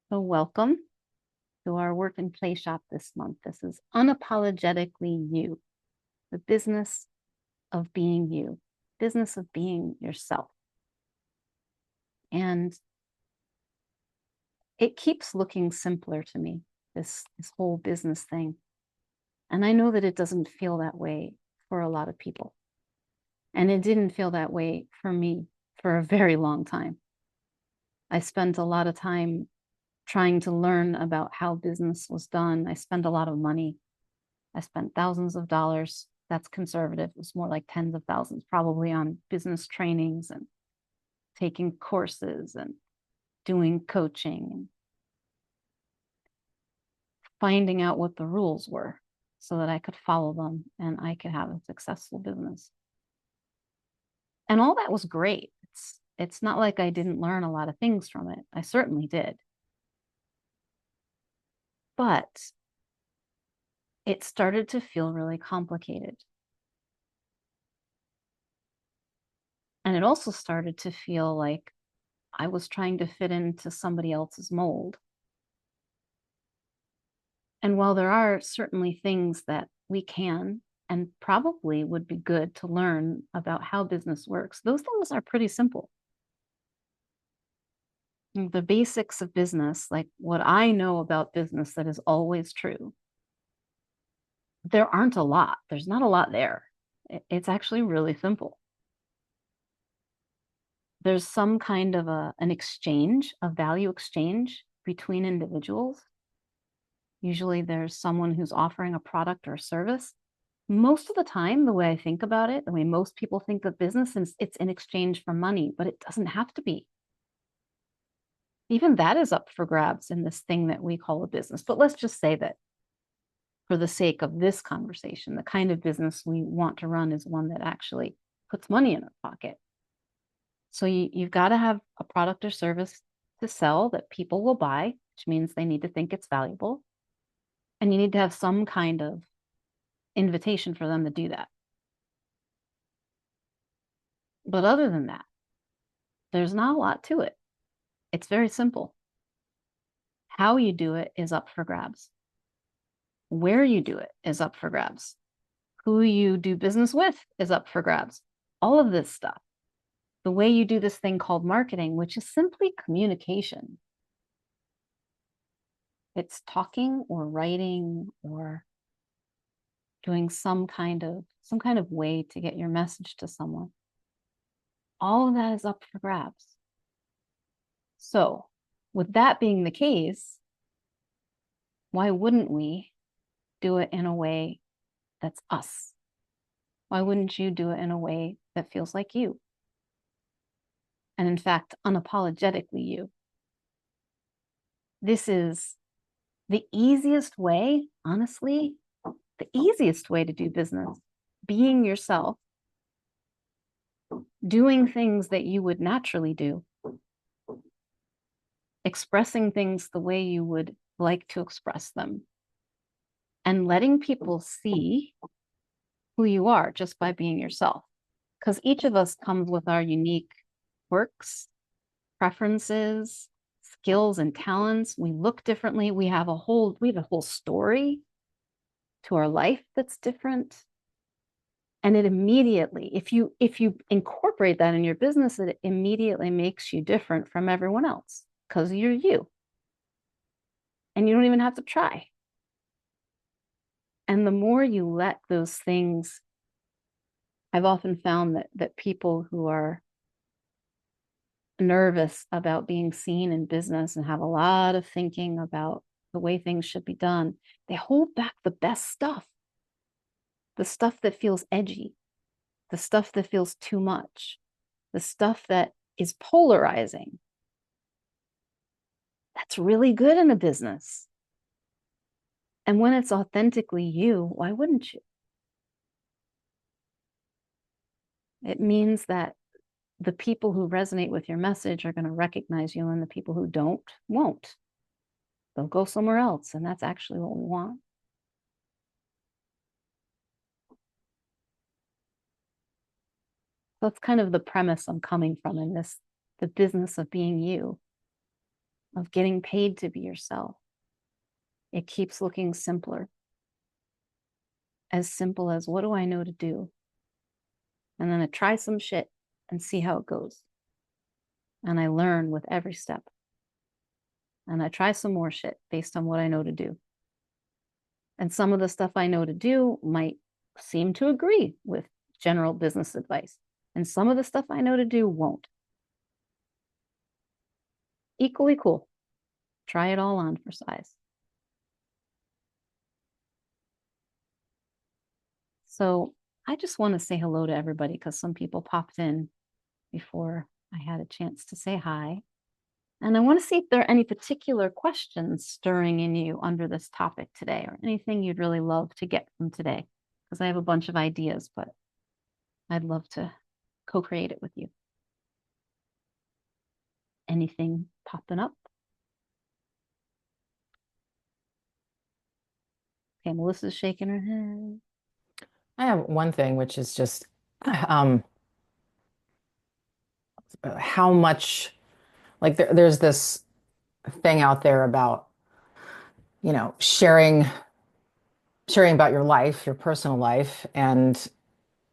So welcome to our work and play shop this month. This is Unapologetically You, the business of being you, business of being yourself. And it keeps looking simpler to me, this whole business thing. And I know that it doesn't feel that way for a lot of people. And it didn't feel that way for me for a very long time. I spent a lot of time trying to learn about how business was done. I spent a lot of money. I spent thousands of dollars. That's conservative. It was more like tens of thousands, probably on business trainings and taking courses and doing coaching and finding out what the rules were so that I could follow them and I could have a successful business. And all that was great. It's not like I didn't learn a lot of things from it. I certainly did. But it started to feel really complicated. And it also started to feel like I was trying to fit into somebody else's mold. And while there are certainly things that we can and probably would be good to learn about how business works, those things are pretty simple. The basics of business, like what I know about business that is always true, there aren't a lot. There's not a lot there. It's actually really simple. There's some kind of an exchange, a value exchange between individuals. Usually there's someone who's offering a product or a service. Most of the time, the way I think about it, the way most people think of business is it's in exchange for money, but it doesn't have to be. Even that is up for grabs in this thing that we call a business. But let's just say that for the sake of this conversation, the kind of business we want to run is one that actually puts money in our pocket. So you've got to have a product or service to sell that people will buy, which means they need to think it's valuable. And you need to have some kind of invitation for them to do that. But other than that, there's not a lot to it. It's very simple. How you do it is up for grabs. Where you do it is up for grabs. Who you do business with is up for grabs. All of this stuff. The way you do this thing called marketing, which is simply communication. It's talking or writing or doing some kind of way to get your message to someone. All of that is up for grabs. So, with that being the case, why wouldn't we do it in a way that's us? Why wouldn't you do it in a way that feels like you? And in fact, unapologetically you. This is the easiest way, honestly, the easiest way to do business. Being yourself, doing things that you would naturally do, expressing things the way you would like to express them, and letting people see who you are just by being yourself. Because each of us comes with our unique quirks, preferences, skills, and talents. We look differently. We have a whole story to our life that's different. And it immediately, if you incorporate that in your business, it immediately makes you different from everyone else because you're you. And you don't even have to try. And the more you let those things, I've often found that people who are nervous about being seen in business and have a lot of thinking about the way things should be done, they hold back the best stuff, the stuff that feels edgy, the stuff that feels too much, the stuff that is polarizing. That's really good in a business. And when it's authentically you, why wouldn't you? It means that the people who resonate with your message are going to recognize you, and the people who don't won't. They'll go somewhere else, and that's actually what we want. That's kind of the premise I'm coming from in this, the business of being you. of getting paid to be yourself, it keeps looking simpler. As simple as, what do I know to do? And then I try some shit and see how it goes. And I learn with every step. And I try some more shit based on what I know to do. And some of the stuff I know to do might seem to agree with general business advice. And some of the stuff I know to do won't. Equally cool. Try it all on for size. So I just want to say hello to everybody because some people popped in before I had a chance to say hi. And I want to see if there are any particular questions stirring in you under this topic today, or anything you'd really love to get from today, because I have a bunch of ideas, but I'd love to co-create it with you. Anything popping up? Okay, Melissa's shaking her head. I have one thing, which is just how much, like there's this thing out there about, sharing about your life, your personal life, and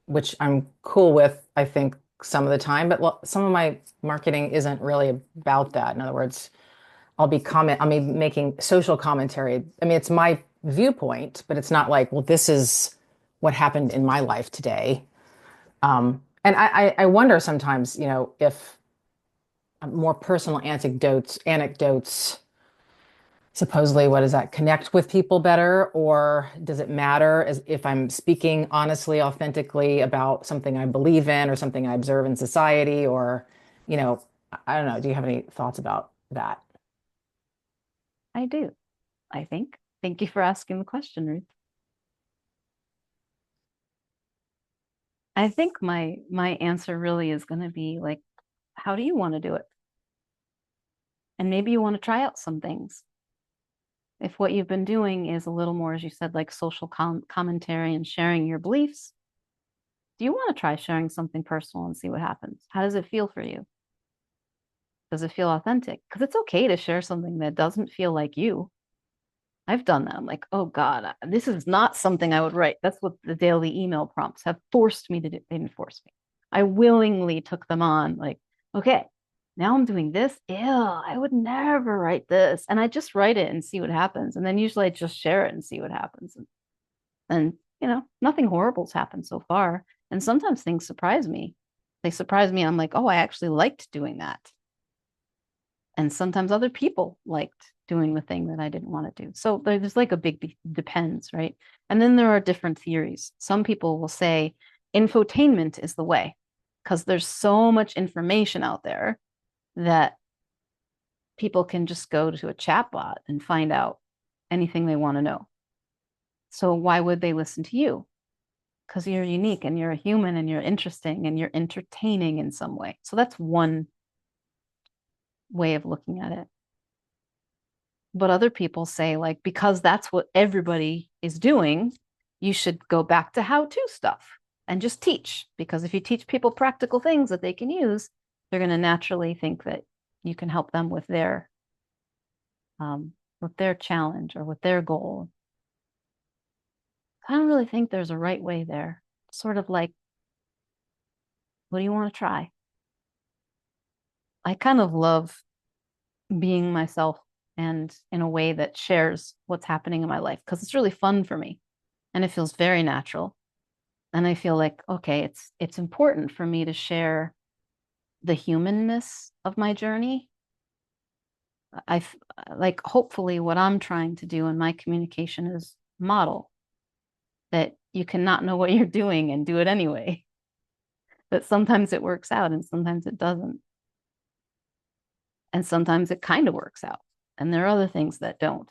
which I'm cool with, I think, some of the time, but some of my marketing isn't really about that. In other words, I'll be making social commentary. I mean, it's my viewpoint, but it's not like, well, this is what happened in my life today. And I wonder sometimes, if more personal anecdotes, supposedly, what does that connect with people better? Or does it matter as if I'm speaking honestly, authentically about something I believe in or something I observe in society? Or, you know, I don't know. Do you have any thoughts about that? I do, I think. Thank you for asking the question, Ruth. I think my answer really is going to be like, how do you want to do it? And maybe you want to try out some things. If what you've been doing is a little more, as you said, like social commentary and sharing your beliefs, do you want to try sharing something personal and see what happens? How does it feel for you? Does it feel authentic? Because it's okay to share something that doesn't feel like you. I've done that. I'm like, oh God, this is not something I would write. That's what the daily email prompts have forced me to do. They didn't force me. I willingly took them on. Like, okay, now I'm doing this. Ew, I would never write this. And I just write it and see what happens. And then usually I just share it and see what happens. And nothing horrible's happened so far. And sometimes things surprise me. They surprise me. And I'm like, oh, I actually liked doing that. And sometimes other people liked doing the thing that I didn't want to do. So there's like a big depends, right? And then there are different theories. Some people will say infotainment is the way because there's so much information out there that people can just go to a chatbot and find out anything they want to know. So why would they listen to you? Because you're unique and you're a human and you're interesting and you're entertaining in some way. So that's one way of looking at it. But other people say, like, because that's what everybody is doing, you should go back to how-to stuff and just teach. Because if you teach people practical things that they can use, they're going to naturally think that you can help them with their challenge or with their goal. I don't really think there's a right way there. Sort of like, what do you want to try? I kind of love being myself and in a way that shares what's happening in my life because it's really fun for me and it feels very natural. And I feel like, okay, it's important for me to share the humanness of my journey. I like hopefully what I'm trying to do in my communication is model that you cannot know what you're doing and do it anyway. That sometimes it works out and sometimes it doesn't. And sometimes it kind of works out. And there are other things that don't.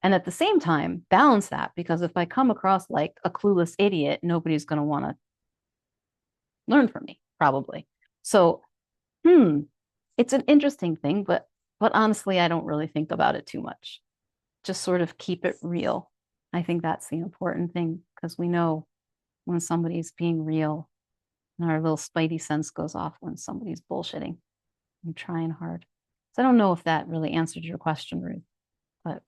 And at the same time, balance that because if I come across like a clueless idiot, nobody's going to want to learn from me, probably. So, it's an interesting thing, but honestly, I don't really think about it too much. Just sort of keep it real. I think that's the important thing because we know when somebody's being real and our little spidey sense goes off when somebody's bullshitting and trying hard. So I don't know if that really answered your question, Ruth, but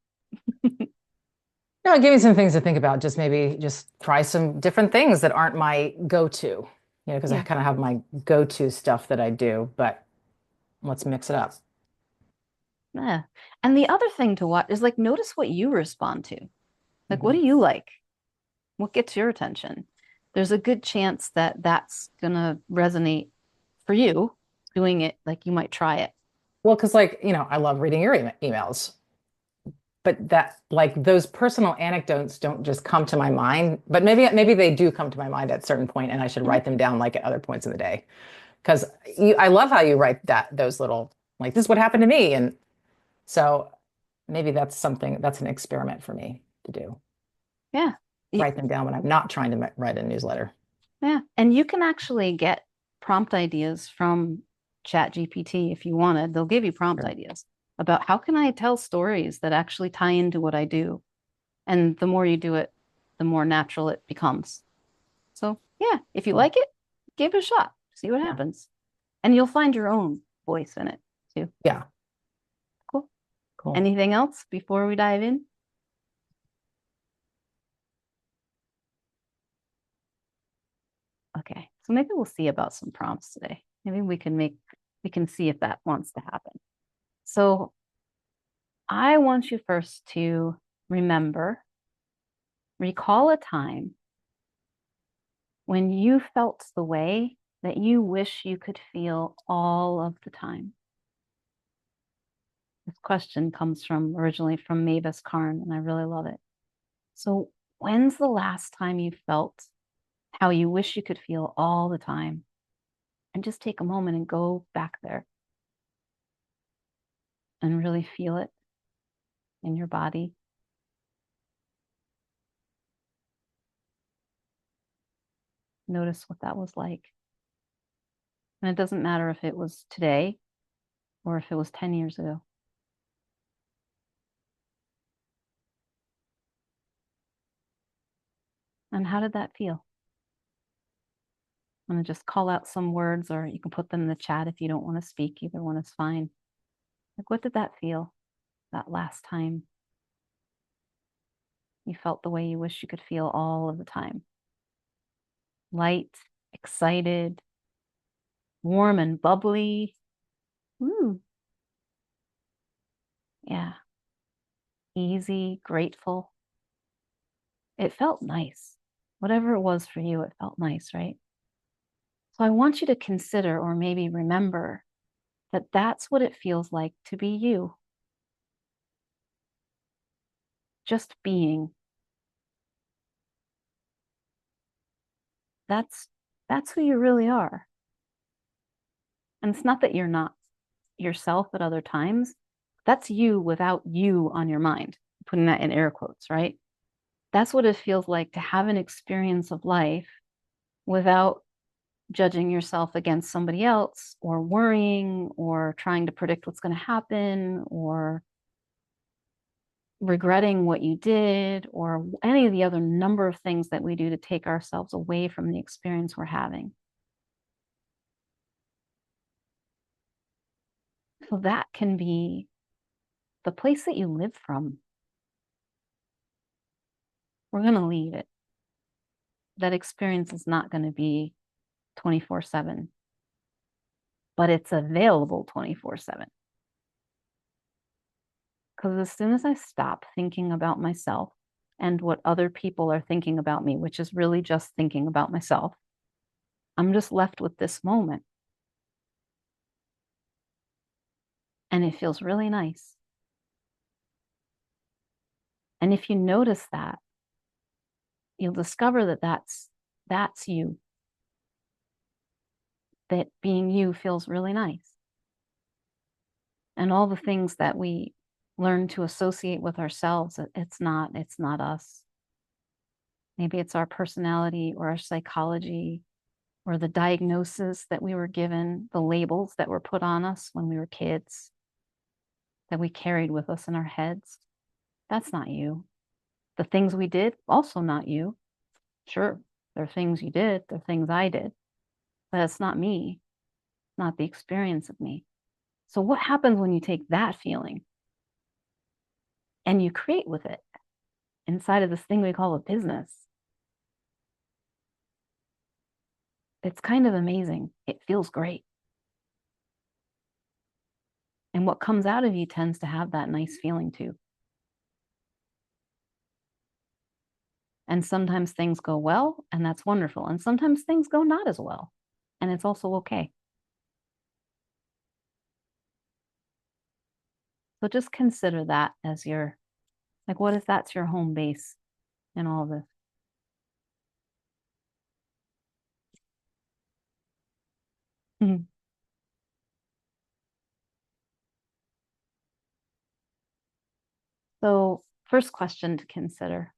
No, give me some things to think about. Just maybe just try some different things that aren't my go-to, because I yeah, kind of have my go-to stuff that I do, but let's mix it up. yeah. And the other thing to watch is like notice what you respond to. Like, what do Mhm. you like? What gets your attention? There's a good chance that that's gonna resonate for you doing it. Like you might try it. Well, because like, I love reading your emails, but that like those personal anecdotes don't just come to my mind, but maybe they do come to my mind at a certain point and I should Mhm. write them down like at other points in the day. Because I love how you write those little like this is what happened to me. And so maybe that's an experiment for me to do. Yeah. Write them down when I'm not trying to write a newsletter. Yeah. And you can actually get prompt ideas from Chat GPT if you wanted. They'll give you prompt Sure. ideas about how can I tell stories that actually tie into what I do. And the more you do it, the more natural it becomes. So yeah, if you Cool. like it, give it a shot. See what Yeah. happens. And you'll find your own voice in it too. Yeah. Cool. Cool. Anything else before we dive in? Okay. So maybe we'll see about some prompts today. Maybe we can see if that wants to happen. So I want you first to recall a time when you felt the way that you wish you could feel all of the time. This question comes from originally from Mavis Karn, and I really love it. So, when's the last time you felt how you wish you could feel all the time? And just take a moment and go back there and really feel it in your body. Notice what that was like. And it doesn't matter if it was today or if it was 10 years ago. And how did that feel? I'm going to just call out some words, or you can put them in the chat if you don't want to speak. Either one is fine. Like, what did that feel that last time you felt the way you wish you could feel all of the time? Light, excited, warm and bubbly. Ooh, yeah. Easy, grateful. It felt nice. Whatever it was for you, it felt nice, right? So I want you to consider or maybe remember that that's what it feels like to be you, just being. That's that's who you really are. And it's not that you're not yourself at other times. That's you without you on your mind. Putting that in air quotes, right? That's what it feels like to have an experience of life without judging yourself against somebody else or worrying or trying to predict what's going to happen or regretting what you did or any of the other number of things that we do to take ourselves away from the experience we're having. So that can be the place that you live from. We're going to leave it. That experience is not going to be 24/7, but it's available 24/7. Because as soon as I stop thinking about myself and what other people are thinking about me, which is really just thinking about myself, I'm just left with this moment. And it feels really nice. And if you notice that, you'll discover that that's you, that being you feels really nice. And all the things that we learn to associate with ourselves, it's not us. Maybe it's our personality or our psychology or the diagnosis that we were given, the labels that were put on us when we were kids that we carried with us in our heads. That's not you. The things we did, also not you. Sure, there are things you did, there are things I did, but it's not me, not the experience of me. So what happens when you take that feeling and you create with it inside of this thing we call a business? It's kind of amazing. It feels great. And what comes out of you tends to have that nice feeling too. And sometimes things go well, and that's wonderful. And sometimes things go not as well, and it's also okay. So just consider that as your, like, what if that's your home base in all this? Mhm. So, first question to consider.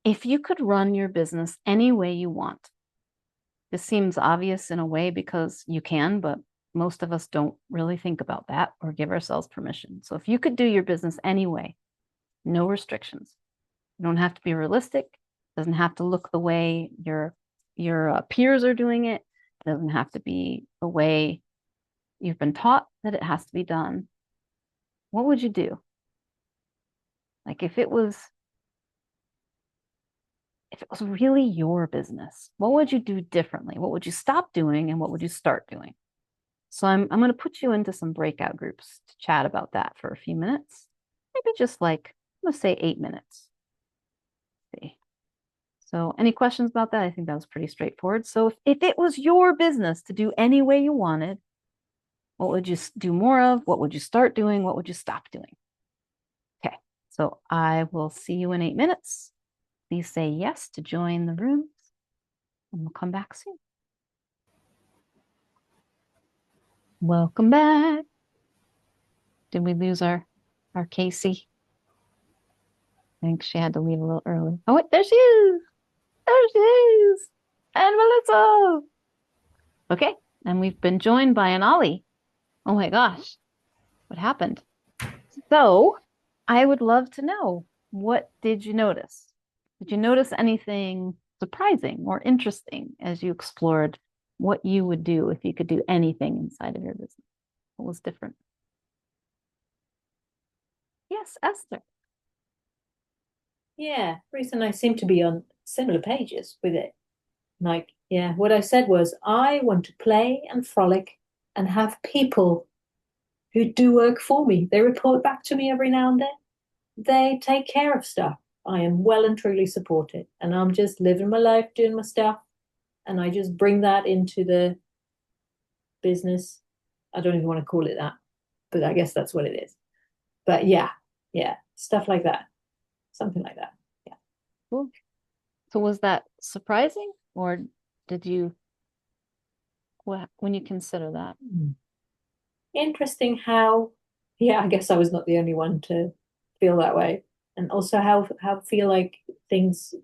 If you could run your business any way you want, this seems obvious in a way because you can, but most of us don't really think about that or give ourselves permission. So if you could do your business anyway, no restrictions. You don't have to be realistic. It doesn't have to look the way your peers are doing it. It doesn't have to be the way you've been taught that it has to be done. What would you do? Like if it was really your business, what would you do differently? What would you stop doing and what would you start doing? So I'm going to put you into some breakout groups to chat about that for a few minutes. Maybe just like, let's say 8 minutes. See. So any questions about that? I think that was pretty straightforward. So if it was your business to do any way you wanted, what would you do more of? What would you start doing? What would you stop doing? Okay. So I will see you in 8 minutes. Please say yes to join the rooms and we'll come back soon. Welcome back. Did we lose our Casey? I think she had to leave a little early. Oh, wait, there she is. There she is. And Melissa. Okay. And we've been joined by an Ollie. Oh my gosh. What happened? So I would love to know, what did you notice? Did you notice anything surprising or interesting as you explored what you would do if you could do anything inside of your business? What was different? Yes, Esther. Yeah, Ruth and I seem to be on similar pages with it. Like, yeah, what I said was, I want to play and frolic and have people who do work for me. They report back to me every now and then. They take care of stuff. I am well and truly supported, and I'm just living my life, doing my stuff, and I just bring that into the business. I don't even want to call it that, but I guess that's what it is. But yeah, yeah, stuff like that, something like that. Yeah. Cool. So was that surprising or did you, when you consider that? Interesting how, yeah, I guess I was not the only one to feel that way. And also how I feel like things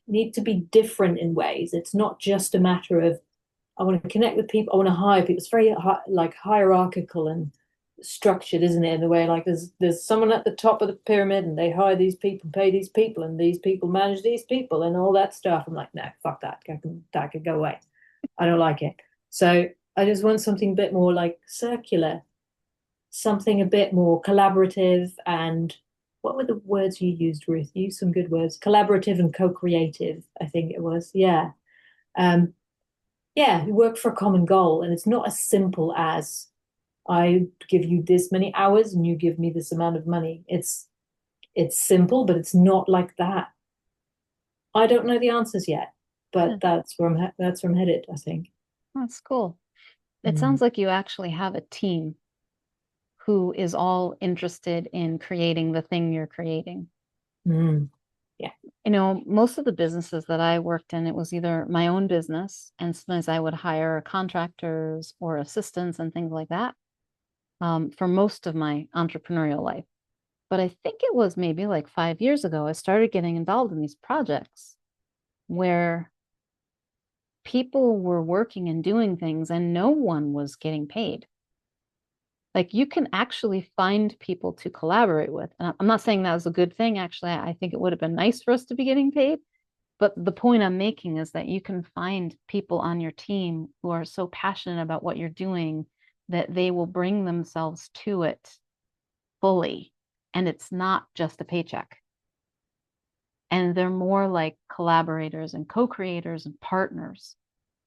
need to be different in ways. It's not just a matter of I want to connect with people, I want to hire people. It's very like hierarchical and structured, isn't it? In the way like there's someone at the top of the pyramid and they hire these people, pay these people, and these people manage these people and all that stuff. I'm like, no, fuck that. That could go away. I don't like it. So I just want something a bit more like circular, something a bit more collaborative. And what were the words you used, Ruth? You used some good words. Collaborative and co-creative, I think it was. Yeah. Um, yeah, you work for a common goal, and it's not as simple as I give you this many hours and you give me this amount of money. It's simple, but it's not like that. I don't know the answers yet, Yeah, but that's where I'm headed, I think. that's cool. It Mm. sounds like you actually have a team who is all interested in creating the thing you're creating. Mm. Yeah. Most of the businesses that I worked in, it was either my own business, and sometimes I would hire contractors or assistants and things like that, for most of my entrepreneurial life. But I think it was maybe like 5 years ago, I started getting involved in these projects where people were working and doing things and no one was getting paid. Like you can actually find people to collaborate with. And I'm not saying that was a good thing. Actually, I think it would have been nice for us to be getting paid. But the point I'm making is that you can find people on your team who are so passionate about what you're doing that they will bring themselves to it fully. And it's not just a paycheck. And they're more like collaborators and co-creators and partners.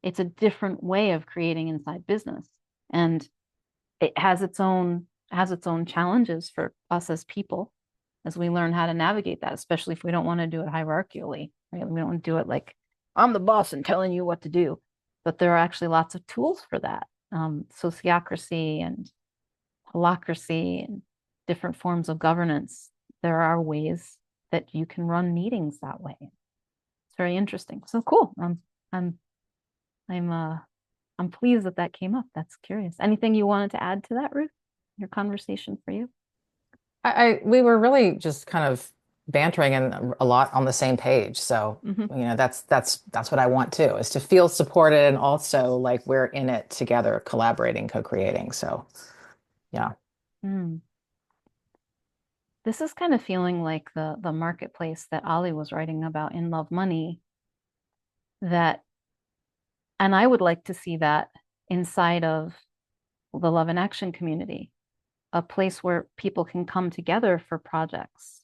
It's a different way of creating inside business. And it has its own challenges for us as people as we learn how to navigate that, especially if we don't want to do it hierarchically, right? We don't want to do it like I'm the boss and telling you what to do. But there are actually lots of tools for that. Sociocracy and holacracy and different forms of governance. There are ways that you can run meetings that way. It's very interesting. So cool. I'm I'm uh I'm pleased that that came up. That's curious. Anything you wanted to add to that, Ruth? Your conversation for you? We were really just kind of bantering and a lot on the same page. So, Mm-hmm. that's what I want too, is to feel supported and also like we're in it together, collaborating, co-creating. So, yeah. Mm. This is kind of feeling like the marketplace that Ollie was writing about in Love Money, that, and I would like to see that inside of the Love and Action community, a place where people can come together for projects,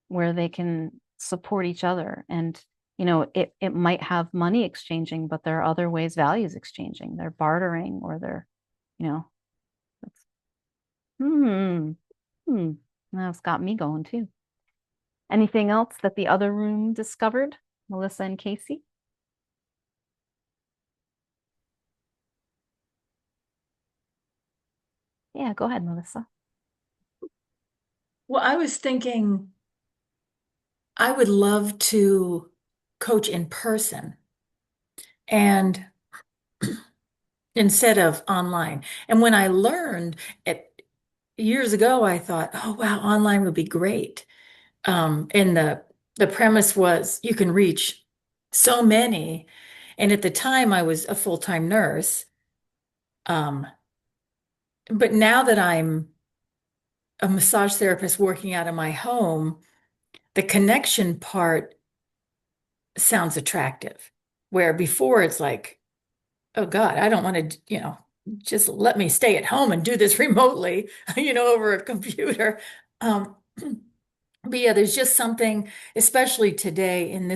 where they can support each other. And, it might have money exchanging, but there are other ways values exchanging. They're bartering or they're, you know, it's, hmm, hmm. Now it's got me going too. Anything else that the other room discovered, Melissa and Casey? Yeah, go ahead, Melissa. Well, I was thinking I would love to coach in person and instead of online. And when I learned it years ago, I thought, oh wow, online would be great. And the premise was you can reach so many. And at the time I was a full-time nurse. Um, but now that I'm a massage therapist working out of my home, the connection part sounds attractive. Where before it's like, oh God, I don't want to, just let me stay at home and do this remotely, over a computer. Um, but yeah, there's just something, especially today in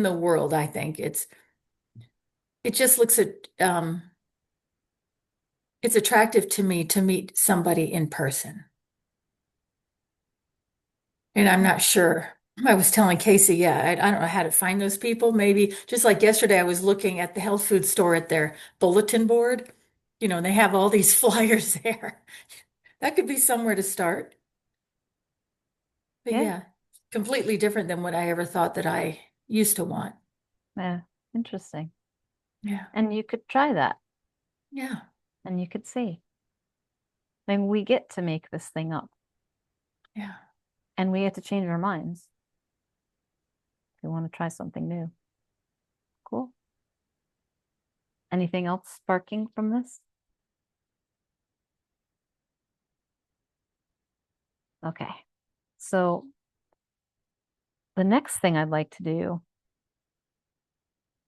the world, I think it just looks at, it's attractive to me to meet somebody in person. And I'm not sure. I was telling Casey, yeah, I don't know how to find those people. Maybe just like yesterday, I was looking at the health food store at their bulletin board, and they have all these flyers there. That could be somewhere to start. But Yeah, yeah, completely different than what I ever thought that I used to want. yeah, interesting. Yeah. And you could try that Yeah. and you could see. I mean, we get to make this thing up Yeah. and we get to change our minds if we want to try something new. Cool. Anything else sparking from this? Okay. So the next thing I'd like to do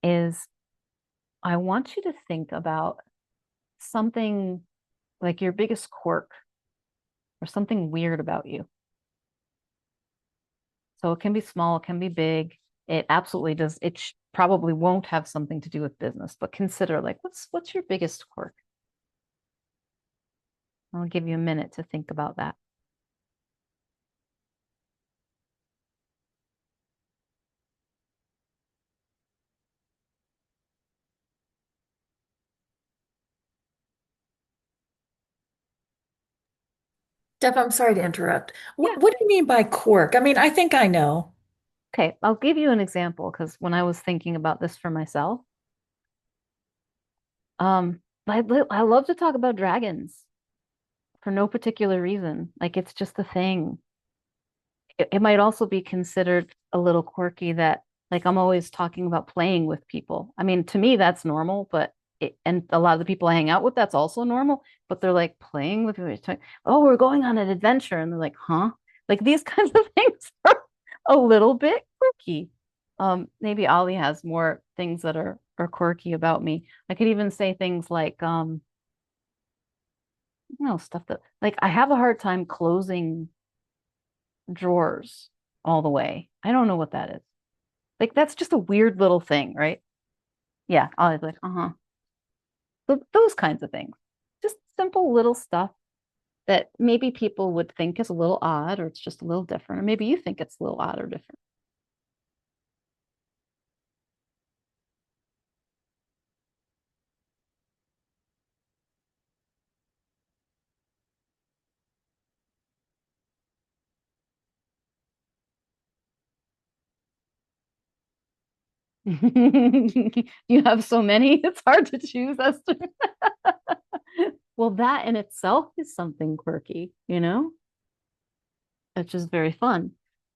is I want you to think about something like your biggest quirk or something weird about you. So it can be small, it can be big. It absolutely does. It probably won't have something to do with business, but consider like what's your biggest quirk? I'll give you a minute to think about that. Steph, I'm sorry to interrupt. Yeah. What do you mean by quirk? I mean, I think I know. Okay, I'll give you an example because when I was thinking about this for myself, I love to talk about dragons for no particular reason. Like it's just a thing. It might also be considered a little quirky that like I'm always talking about playing with people. I mean, to me that's normal, but and a lot of the people I hang out with, that's also normal. But they're like playing with me. Oh, we're going on an adventure, and they're like, huh? Like these kinds of things are a little bit quirky. Maybe Ollie has more things that are quirky about me. I could even say things like, stuff that like I have a hard time closing drawers all the way. I don't know what that is. Like that's just a weird little thing, right? Yeah, Ollie's like, uh-huh. Those kinds of things. Just simple little stuff that maybe people would think is a little odd or it's just a little different, or maybe you think it's a little odd or different. You have so many, it's hard to choose, Esther. Well, that in itself is something quirky, which is very fun.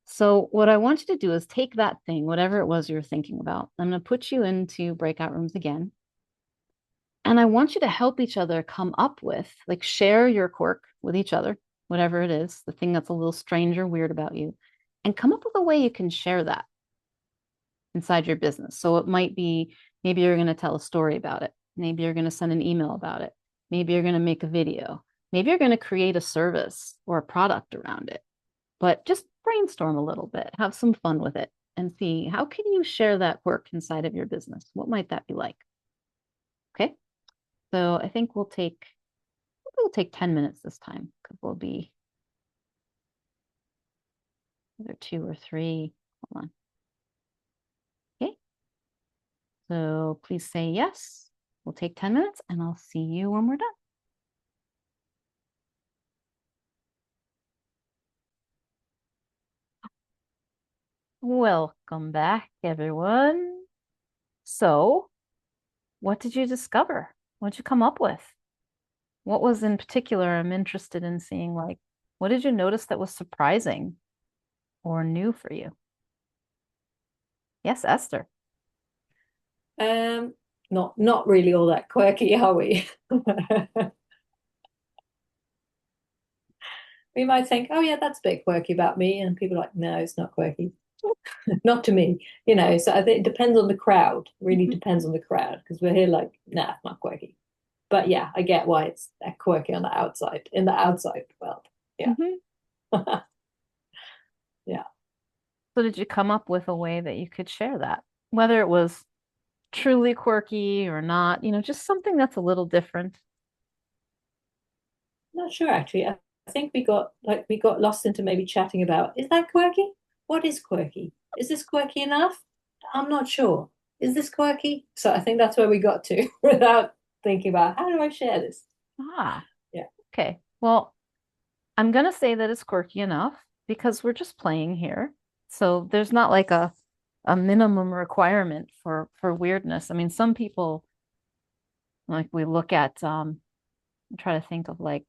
So, what I want you to do is take that thing, whatever it was you're thinking about. I'm going to put you into breakout rooms again. And I want you to help each other come up with, like, share your quirk with each other, whatever it is, the thing that's a little strange or weird about you, and come up with a way you can share that inside your business. So it might be maybe you're going to tell a story about it. Maybe you're going to send an email about it. Maybe you're going to make a video. Maybe you're going to create a service or a product around it. But just brainstorm a little bit, have some fun with it, and see how can you share that quirk inside of your business? What might that be like? Okay. So I think we'll take 10 minutes this time because we'll be either 2 or 3. Hold on. Okay. So please say yes. We'll take 10 minutes and I'll see you when we're done. Welcome back, everyone. So, what did you discover? What did you come up with? What was in particular I'm interested in seeing, like, what did you notice that was surprising or new for you? Yes, Esther. Not really all that quirky, are we? We might think, oh yeah, that's a bit quirky about me, and people are like, no, it's not quirky. Not to me, so I think it depends on the crowd, really depends on the crowd, because we're here like, nah, not quirky. But yeah, I get why it's that quirky on the outside, in the outside world. Yeah. Yeah. So did you come up with a way that you could share that? Whether it was truly quirky or not, just something that's a little different. Not sure actually. I think we got lost into maybe chatting about, is that quirky? What is quirky? Is this quirky enough? I'm not sure. Is this quirky? So I think that's where we got to without thinking about how do I share this? Ah, Yeah. okay. Well, I'm gonna say that it's quirky enough because we're just playing here. So there's not like a minimum requirement for weirdness. I mean, some people like we look at try to think of like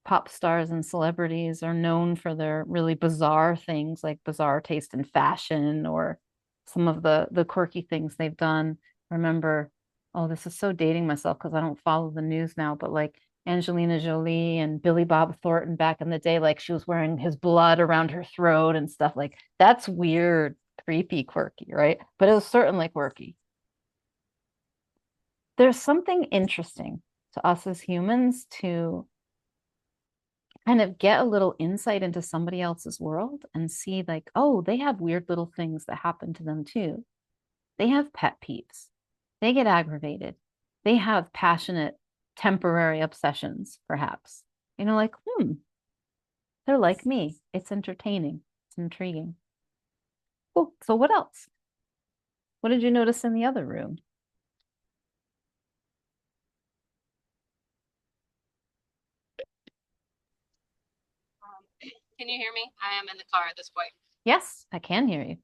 pop stars and celebrities are known for their really bizarre things like bizarre taste in fashion or some of the quirky things they've done. Remember, oh, this is so dating myself because I don't follow the news now, but like Angelina Jolie and Billy Bob Thornton back in the day, like she was wearing his blood around her throat and stuff like that's weird, creepy, quirky, right? But it was certainly quirky. There's something interesting to us as humans to kind of get a little insight into somebody else's world and see like, oh, they have weird little things that happen to them too. They have pet peeves. They get aggravated. They have passionate temporary obsessions, perhaps. Like, they're like me. It's entertaining. It's intriguing. Cool. So what else? What did you notice in the other room? Can you hear me? I am in the car at this point. Yes, I can hear you.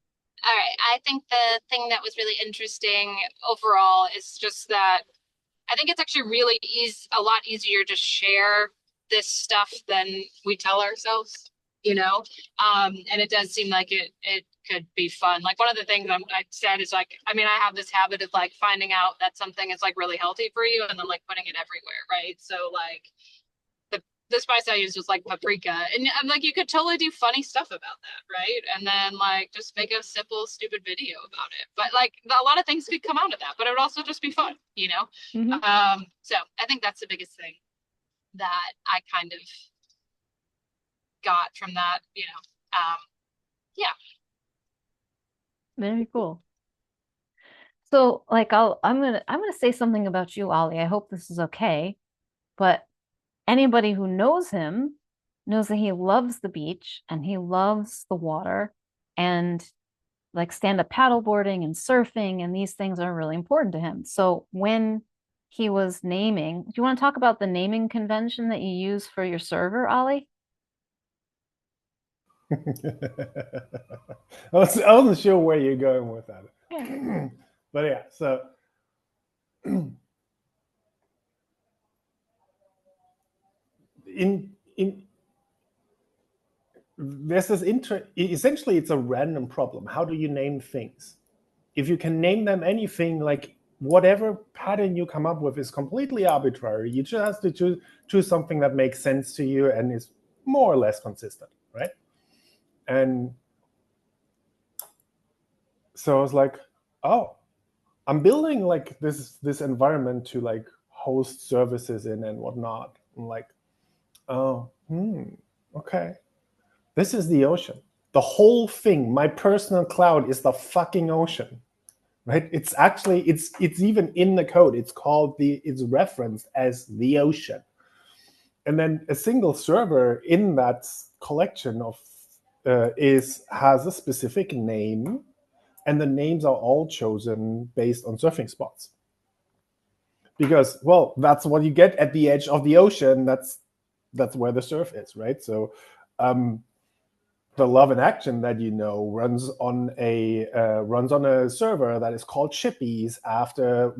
All right. I think the thing that was really interesting overall is just that I think it's actually really a lot easier to share this stuff than we tell ourselves, you know? And it does seem like it could be fun. Like one of the things I said is like, I mean, I have this habit of like finding out that something is like really healthy for you and then like putting it everywhere, right? So like the spice I used was like paprika. And I'm like, you could totally do funny stuff about that, right? And then like just make a simple, stupid video about it. But like a lot of things could come out of that, but it would also just be fun, you know? Mhm. So I think that's the biggest thing that I kind of got from that, you know. Yeah. Very cool. So like I'm gonna say something about you, Ollie. I hope this is okay. But anybody who knows him knows that he loves the beach and he loves the water and like stand-up paddleboarding and surfing, and these things are really important to him. So when he was naming, do you want to talk about the naming convention that you use for your server, Ollie? I wasn't sure where you're going with that. Yeah. But yeah, so in there's this essentially it's a random problem. How do you name things? If you can name them anything, like whatever pattern you come up with is completely arbitrary. You just have to choose something that makes sense to you and is more or less consistent, right? And so I was like, oh, I'm building like this environment to like host services in and whatnot. I'm like, oh, okay. This is the ocean. The whole thing, my personal cloud is the fucking ocean, right? It's actually it's even in the code. It's referenced as the ocean. And then a single server in that collection of has a specific name, and the names are all chosen based on surfing spots. Because, well, that's what you get at the edge of the ocean. That's where the surf is, right? So the Love in Action that you know runs on a server that is called Chippies after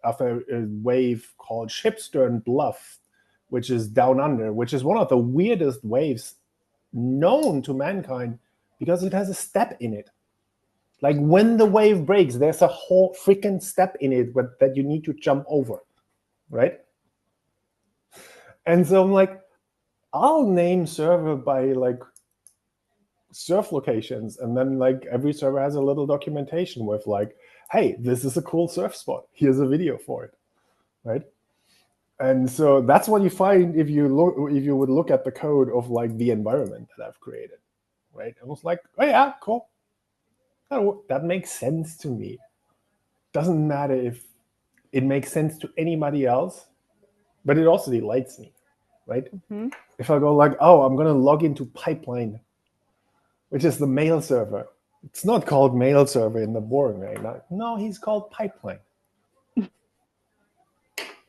a wave called Shipstern Bluff, which is down under, which is one of the weirdest waves known to mankind because it has a step in it. Like when the wave breaks, there's a whole freaking step in it that you need to jump over, right? And so I'm like, I'll name server by like surf locations, and then like every server has a little documentation with like, hey, this is a cool surf spot. Here's a video for it, right? And so that's what you find if you would look at the code of like the environment that I've created, right? I was like, oh yeah, cool. That makes sense to me. Doesn't matter if it makes sense to anybody else, but it also delights me, right? Mhm. If I go like, oh, I'm going to log into Pipeline, which is the mail server. It's not called mail server in the boring way. No, he's called Pipeline.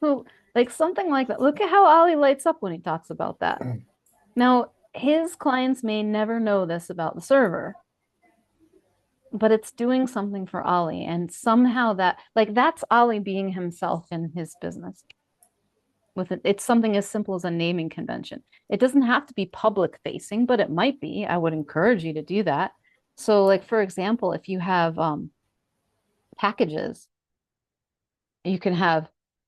So, like something like that. Look at how Ollie lights up when he talks about that. Now, his clients may never know this about the server, but it's doing something for Ollie. And somehow that's Ollie being himself in his business. With it, it's something as simple as a naming convention. It doesn't have to be public facing, but it might be. I would encourage you to do that. So, like for example, if you have packages, you can have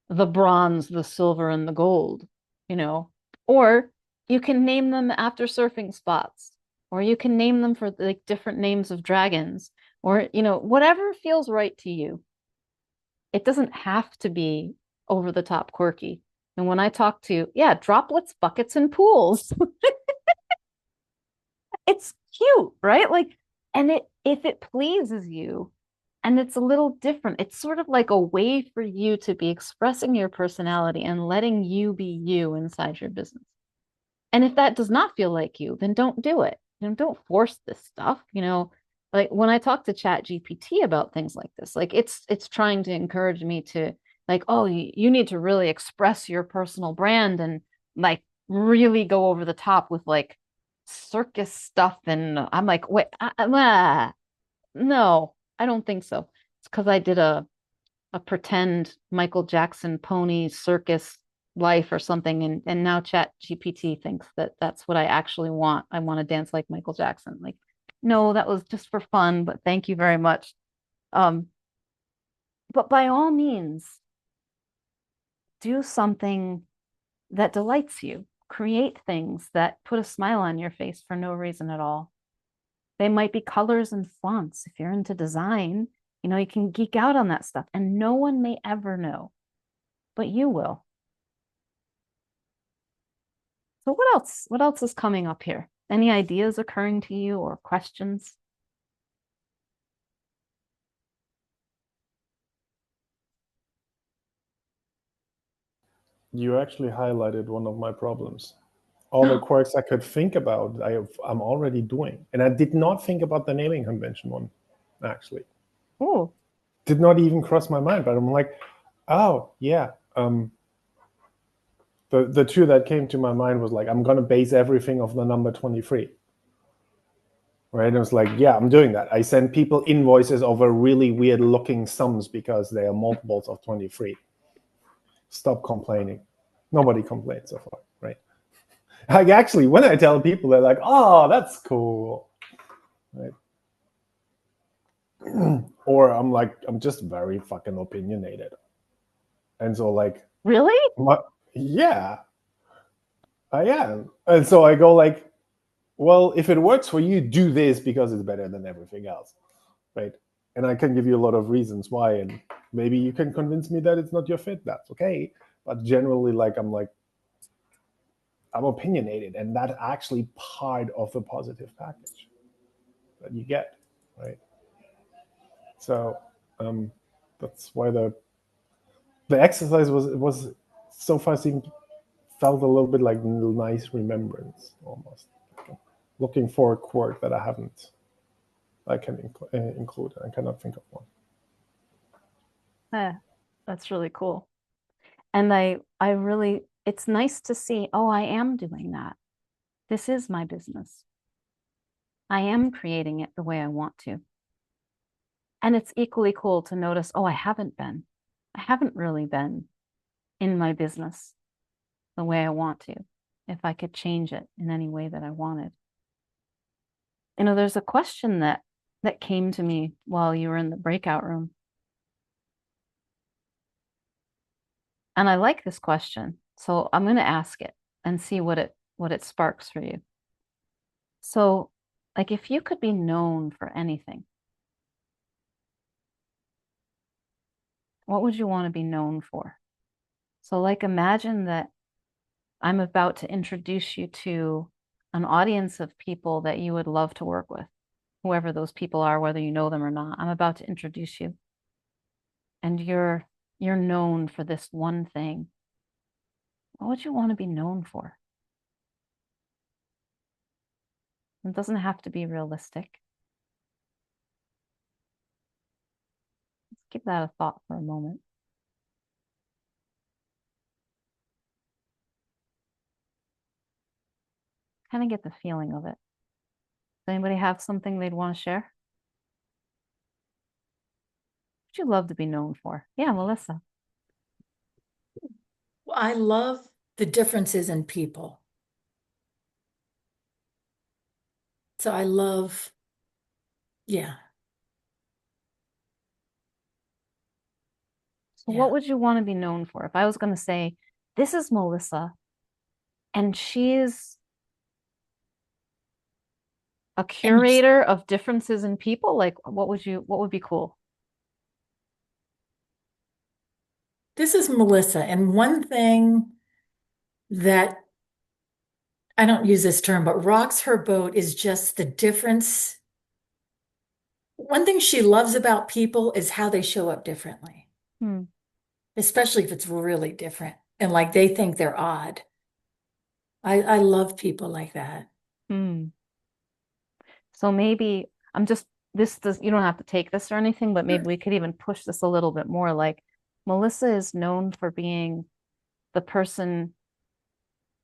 the bronze, the silver, and the gold, you know, or you can name them after surfing spots, or you can name them for like different names of dragons, or, you know, whatever feels right to you. It doesn't have to be over the top quirky. And when I talk to, yeah, droplets, buckets, and pools, it's cute, right? Like, and if it pleases you, and it's a little different. It's sort of like a way for you to be expressing your personality and letting you be you inside your business. And if that does not feel like you, then don't do it. You know, don't force this stuff. You know, like when I talk to Chat GPT about things like this, like it's trying to encourage me to like, oh, you need to really express your personal brand and like really go over the top with like circus stuff. And I'm like, wait, no, I don't think so. It's because I did a pretend Michael Jackson pony circus life or something, and now Chat GPT thinks that that's what I actually want. I want to dance like Michael Jackson. Like, no, that was just for fun, but thank you very much. Um, but by all means, do something that delights you. Create things that put a smile on your face for no reason at all. They might be colors and fonts. If you're into design, you can geek out on that stuff and no one may ever know, but you will. So what else? What else is coming up here? Any ideas occurring to you or questions? You actually highlighted one of my problems. All the quirks I could think about, I'm already doing. And I did not think about the naming convention one, actually. Oh, Did not even cross my mind, but I'm like, oh, yeah. The two that came to my mind was like, I'm going to base everything off the number 23. Right? And it was like, yeah, I'm doing that. I send people invoices over really weird looking sums because they are multiples of 23. Stop complaining. Nobody complains so far, right? Like, actually, when I tell people, they're like, oh, that's cool. Right? Or I'm just very fucking opinionated. And so, like, really? yeah, I am. And so I go like, well, if it works for you, do this because it's better than everything else, right? And I can give you a lot of reasons why, and maybe you can convince me that it's not your fit. That's okay. But generally, I'm opinionated, and that's actually part of the positive package that you get, right? So that's why the exercise was so far felt a little bit like a nice remembrance almost. Looking for a quirk that I can include. I cannot think of one. That's really cool. And I really, it's nice to see, oh, I am doing that. This is my business. I am creating it the way I want to. And it's equally cool to notice, oh, I haven't really been in my business the way I want to, if I could change it in any way that I wanted. There's a question that came to me while you were in the breakout room. And I like this question. So I'm going to ask it and see what it sparks for you. So, like, if you could be known for anything, what would you want to be known for? So, like, imagine that I'm about to introduce you to an audience of people that you would love to work with, whoever those people are, whether you know them or not. I'm about to introduce you, and you're known for this one thing. What would you want to be known for? It doesn't have to be realistic. Let's give that a thought for a moment. Kind of get the feeling of it. Does anybody have something they'd want to share? What would you love to be known for? Yeah, Melissa. I love the differences in people. So I love, yeah. So Yeah. what would you want to be known for? If I was going to say, this is Melissa, and she's a curator of differences in people, like what would be cool? This is Melissa, and one thing that I don't use this term, but rocks her boat is just the difference. One thing she loves about people is how they show up differently, especially if it's really different and like they think they're odd. I love people like that. So maybe you don't have to take this or anything, but maybe we could even push this a little bit more. Like, Melissa is known for being the person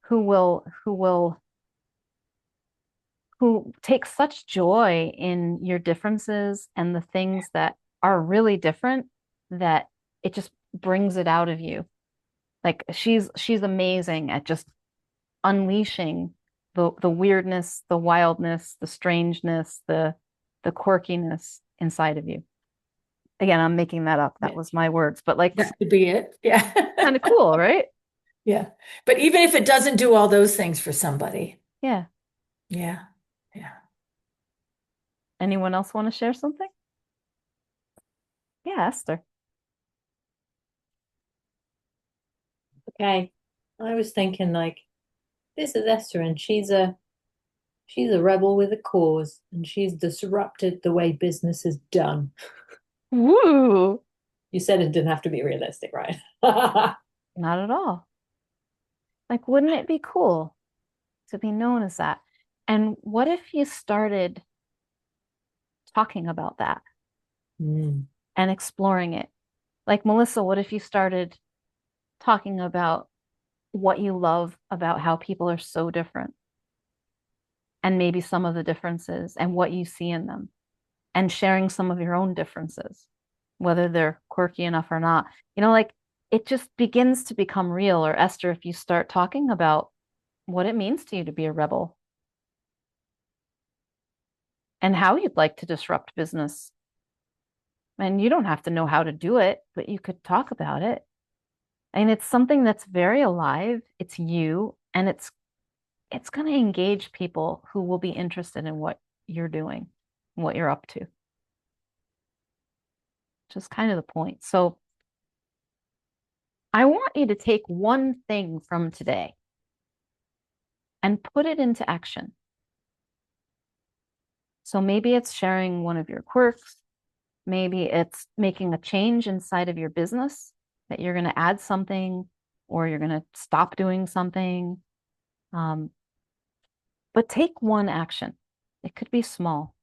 who takes such joy in your differences and the things that are really different, that it just brings it out of you. Like, she's amazing at just unleashing the weirdness, the wildness, the strangeness, the quirkiness inside of you. Again, I'm making that up. That was my words, but like, That could be it. Yeah. kind of cool, right? Yeah. But even if it doesn't do all those things for somebody. Yeah. Yeah. Yeah. Anyone else want to share something? Yeah, Esther. Okay. I was thinking like this is Esther and she's a rebel with a cause and she's disrupted the way business is done. Woo! You said it didn't have to be realistic, right? Not at all. Like, wouldn't it be cool to be known as that? And what if you started talking about that Mm. and exploring it? Like, Melissa, what if you started talking about what you love about how people are so different and maybe some of the differences and what you see in them and sharing some of your own differences, whether they're quirky enough or not? Like it just begins to become real. Or Esther, if you start talking about what it means to you to be a rebel and how you'd like to disrupt business. And you don't have to know how to do it, but you could talk about it. And it's something that's very alive. It's you, and it's going to engage people who will be interested in what you're doing, what you're up to. Which is kind of the point. So I want you to take one thing from today and put it into action. So maybe it's sharing one of your quirks. Maybe it's making a change inside of your business that you're going to add something or you're going to stop doing something. But take one action. It could be small,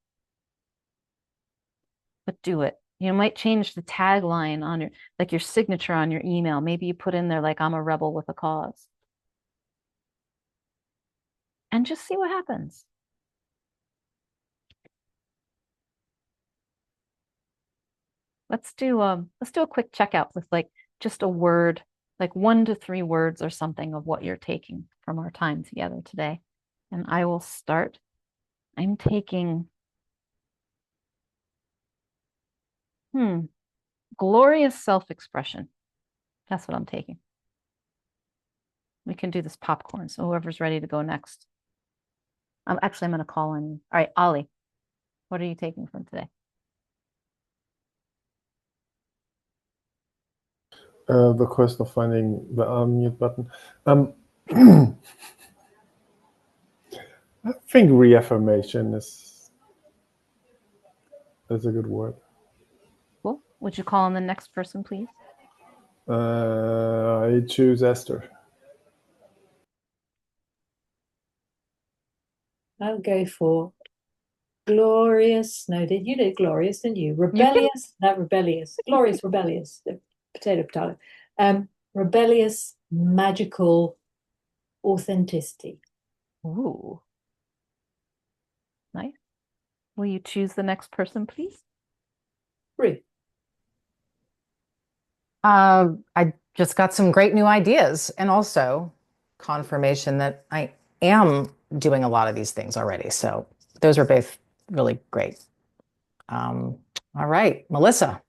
but do it. You might change the tagline on your signature on your email. Maybe you put in there, like, I'm a rebel with a cause. And just see what happens. Let's do a quick checkout with like just a word, like 1 to 3 words or something of what you're taking from our time together today. And I will start. I'm taking glorious self-expression. That's what I'm taking. We can do this popcorn. So whoever's ready to go next. I'm going to call on you. All right, Ollie, what are you taking from today? The quest of finding the unmute button. I think reaffirmation is a good word. Cool. Would you call on the next person, please? I choose Esther. I'll go for glorious. No, you did glorious, didn't you? Rebellious, not rebellious. Glorious, rebellious. The potato. Rebellious, magical authenticity. Ooh. Nice. Will you choose the next person, please? Ruth. I just got some great new ideas and also confirmation that I am doing a lot of these things already. So those are both really great. All right, Melissa.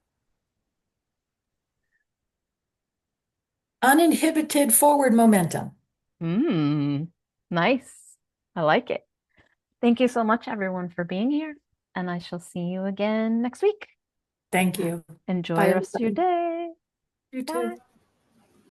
Uninhibited forward momentum. Nice. I like it. Thank you so much, everyone, for being here. And I shall see you again next week. Thank you. Enjoy Bye, the rest of your everybody. day. You Bye. too.